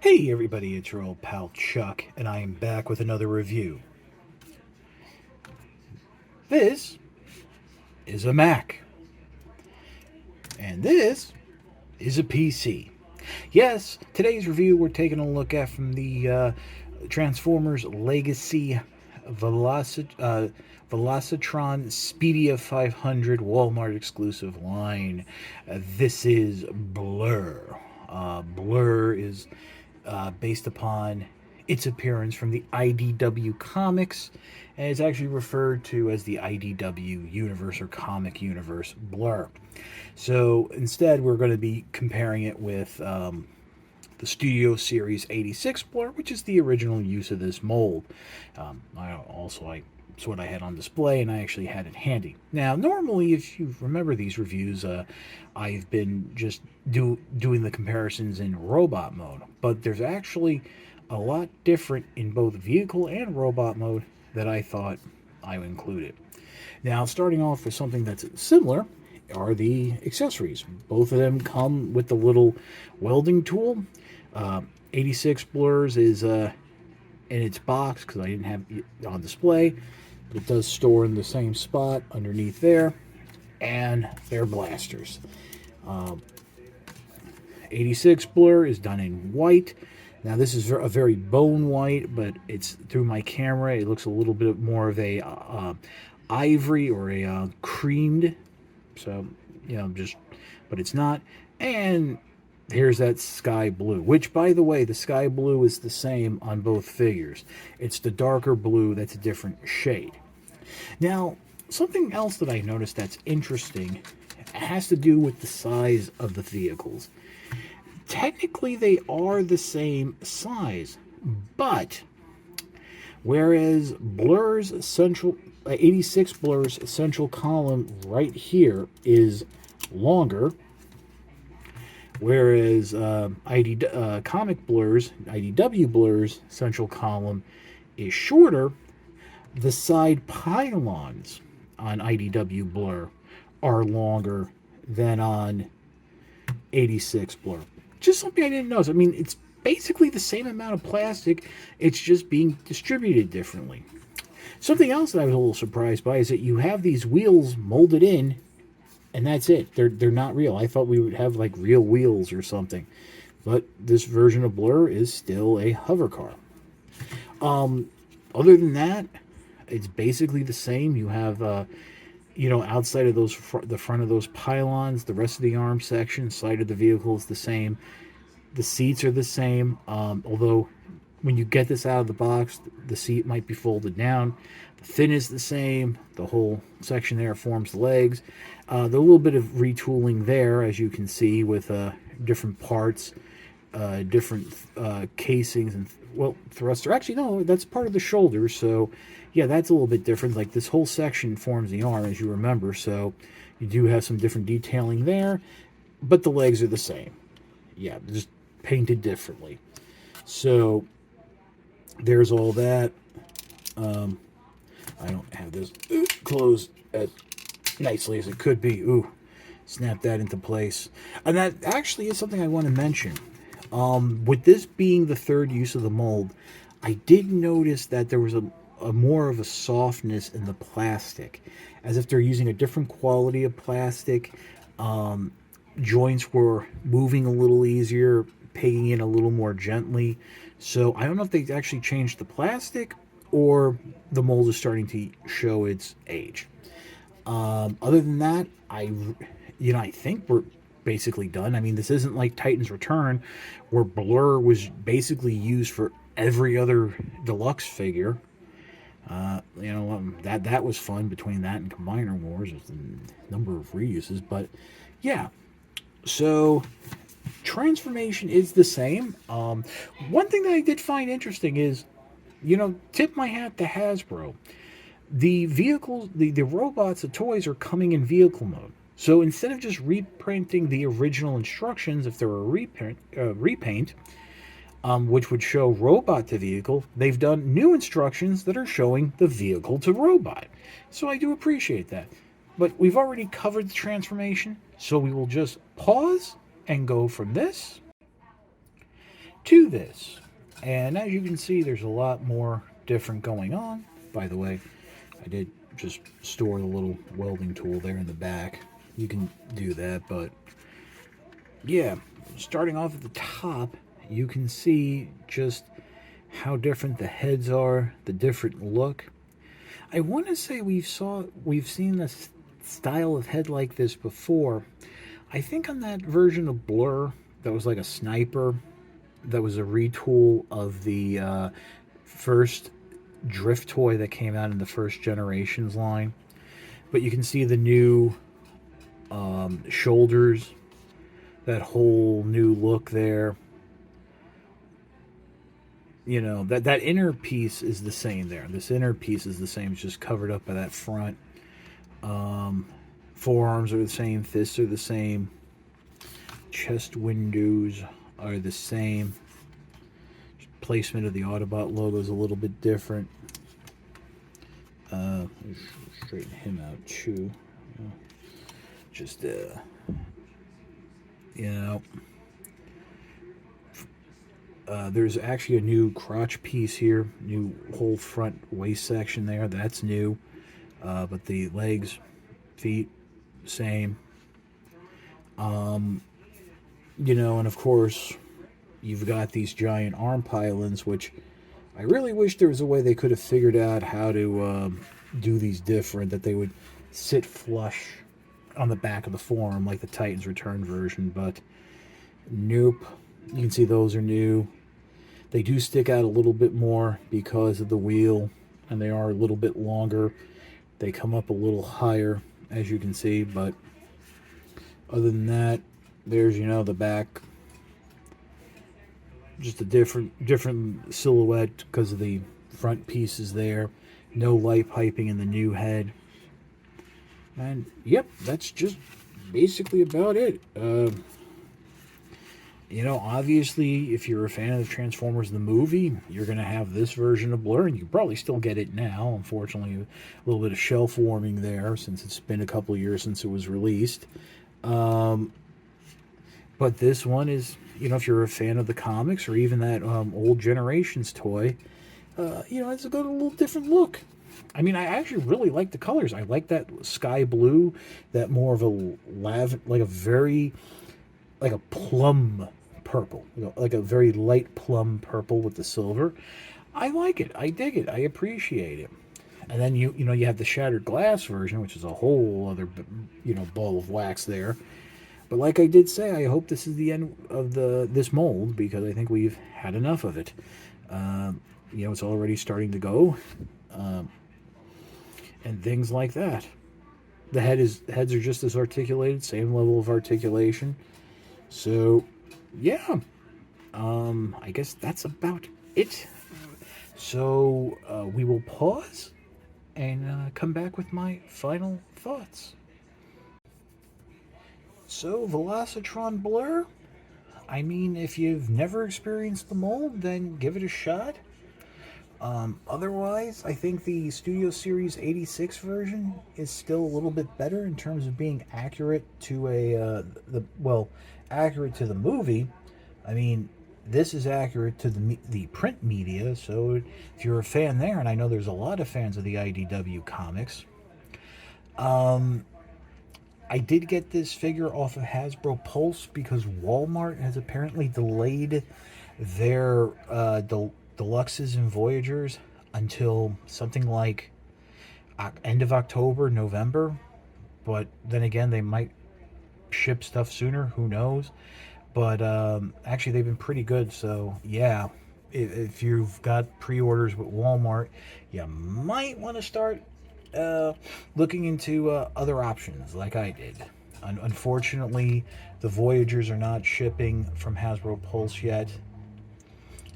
Hey everybody, it's your old pal Chuck, and I am back with another review. This is a Mac, and this is a PC. Yes, today's review we're taking a look at from the Transformers Legacy Velocitron Speedia 500 Walmart exclusive line. This is Blurr. Blurr is based upon its appearance from the IDW comics, and it's actually referred to as the IDW universe or comic universe Blurr. So instead, we're going to be comparing it with the Studio Series 86 Blurr, which is the original use of this mold. I it's what I had on display, and I actually had it handy. Now, normally, if you remember these reviews, I've been just doing the comparisons in robot mode, but there's actually a lot different in both vehicle and robot mode that I thought I would include it. Now, starting off with something that's similar are the accessories. Both of them come with the little welding tool. 86 Blurs is in its box because I didn't have it on display. But it does store in the same spot underneath there, and they're blasters. 86 Blur is done in white. Now this is a very bone white, but it's through my camera. It looks a little bit more of a ivory or a creamed. So but it's not. And here's that sky blue, which, by the way, the sky blue is the same on both figures. It's the darker blue that's a different shade. Now, something else that I noticed that's interesting has to do with the size of the vehicles. Technically, they are the same size, but whereas Blurr's central 86 Blurr's central column right here is longer, whereas Comic Blurr's, IDW Blurr's central column is shorter, the side pylons on IDW Blurr are longer than on 86 Blurr. Just something I didn't notice. I mean, it's basically the same amount of plastic, it's just being distributed differently. Something else that I was a little surprised by is that you have these wheels molded in, and that's it. They're not real. I thought we would have like real wheels or something, but this version of Blurr is still a hover car. Other than that, it's basically the same. You have, outside of those the front of those pylons, the rest of the arm section, side of the vehicle is the same. The seats are the same, although when you get this out of the box, the seat might be folded down. The fin is the same. The whole section there forms the legs. There's a little bit of retooling there, as you can see, with different parts, different casings, and, thruster. Actually, no, that's part of the shoulder, so, yeah, that's a little bit different. Like, this whole section forms the arm, as you remember, so you do have some different detailing there, but the legs are the same. Yeah, just painted differently. So there's all that. I don't have this closed as nicely as it could be. Ooh, snap that into place. And that actually is something I want to mention. With this being the third use of the mold, I did notice that there was a more of a softness in the plastic, as if they're using a different quality of plastic. Joints were moving a little easier, pegging in a little more gently. So I don't know if they actually changed the plastic or the mold is starting to show its age. Other than that, I think we're basically done. I mean, this isn't like Titan's Return, where Blur was basically used for every other deluxe figure. That was fun between that and Combiner Wars, with the number of reuses. But yeah, so transformation is the same. One thing that I did find interesting is, tip my hat to Hasbro. The vehicles, the robots, the toys are coming in vehicle mode. So instead of just reprinting the original instructions, if they're a repaint, which would show robot to vehicle, they've done new instructions that are showing the vehicle to robot. So I do appreciate that. But we've already covered the transformation, so we will just pause and go from this to this. And as you can see, there's a lot more different going on. By the way, I did just store the little welding tool there in the back. You can do that, but yeah, starting off at the top, you can see just how different the heads are, the different look. I want to say we've seen this style of head like this before. I think on that version of Blurr that was like a sniper, that was a retool of the first drift toy that came out in the first Generations line. But you can see the new shoulders, that whole new look there. You know, that inner piece is the same there. This inner piece is the same. It's just covered up by that front. Forearms are the same. Fists are the same. Chest windows are the same. Placement of the Autobot logo is a little bit different. Straighten him out too. Just you know, there's actually a new crotch piece here, new whole front waist section there. That's new, but the legs, feet, same. You know, and of course, you've got these giant arm pylons, which I really wish there was a way they could have figured out how to do these different, that they would sit flush on the back of the forearm like the Titans Return version, but nope. You can see those are new. They do stick out a little bit more because of the wheel, and they are a little bit longer. They come up a little higher, as you can see, but other than that, there's, you know, the back. Just a different silhouette because of the front pieces there. No light piping in the new head. And, yep, that's just basically about it. You know, obviously, if you're a fan of the Transformers the movie, you're going to have this version of Blurr, and you can probably still get it now. Unfortunately, a little bit of shelf warming there since it's been a couple of years since it was released. But this one is, you know, if you're a fan of the comics or even that old Generations toy, you know, it's got a little different look. I mean, I actually really like the colors. I like that sky blue, that more of a like a plum purple, you know, like a very light plum purple with the silver. I like it. I dig it. I appreciate it. And then you know you have the shattered glass version, which is a whole other, you know, ball of wax there. But like I did say, I hope this is the end of this mold, because I think we've had enough of it. You know, it's already starting to go, and things like that. The heads are just as articulated, same level of articulation. So, yeah, I guess that's about it. So we will pause and come back with my final thoughts. So, Velocitron Blurr, I mean, if you've never experienced the mold, then give it a shot. Otherwise, I think the Studio Series 86 version is still a little bit better in terms of being accurate to accurate to the movie. I mean, this is accurate to the print media, so if you're a fan there, and I know there's a lot of fans of the IDW comics, I did get this figure off of Hasbro Pulse because Walmart has apparently delayed their Deluxes and Voyagers until something like end of October, November. But then again, they might ship stuff sooner. Who knows? But actually, they've been pretty good. So, yeah, if you've got pre-orders with Walmart, you might want to start looking into other options like I did. Unfortunately, the Voyagers are not shipping from Hasbro Pulse yet,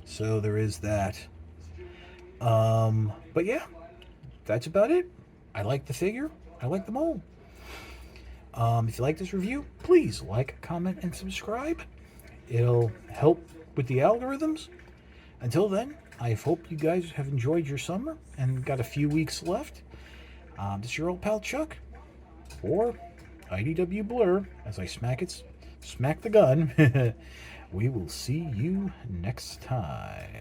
so there is that. But yeah, that's about it. I like the figure. I like the mold. If you like this review, please like, comment, and subscribe. It'll help with the algorithms. Until then, I hope you guys have enjoyed your summer and got a few weeks left. This is your old pal Chuck, or IDW Blurr, as I smack the gun. We will see you next time.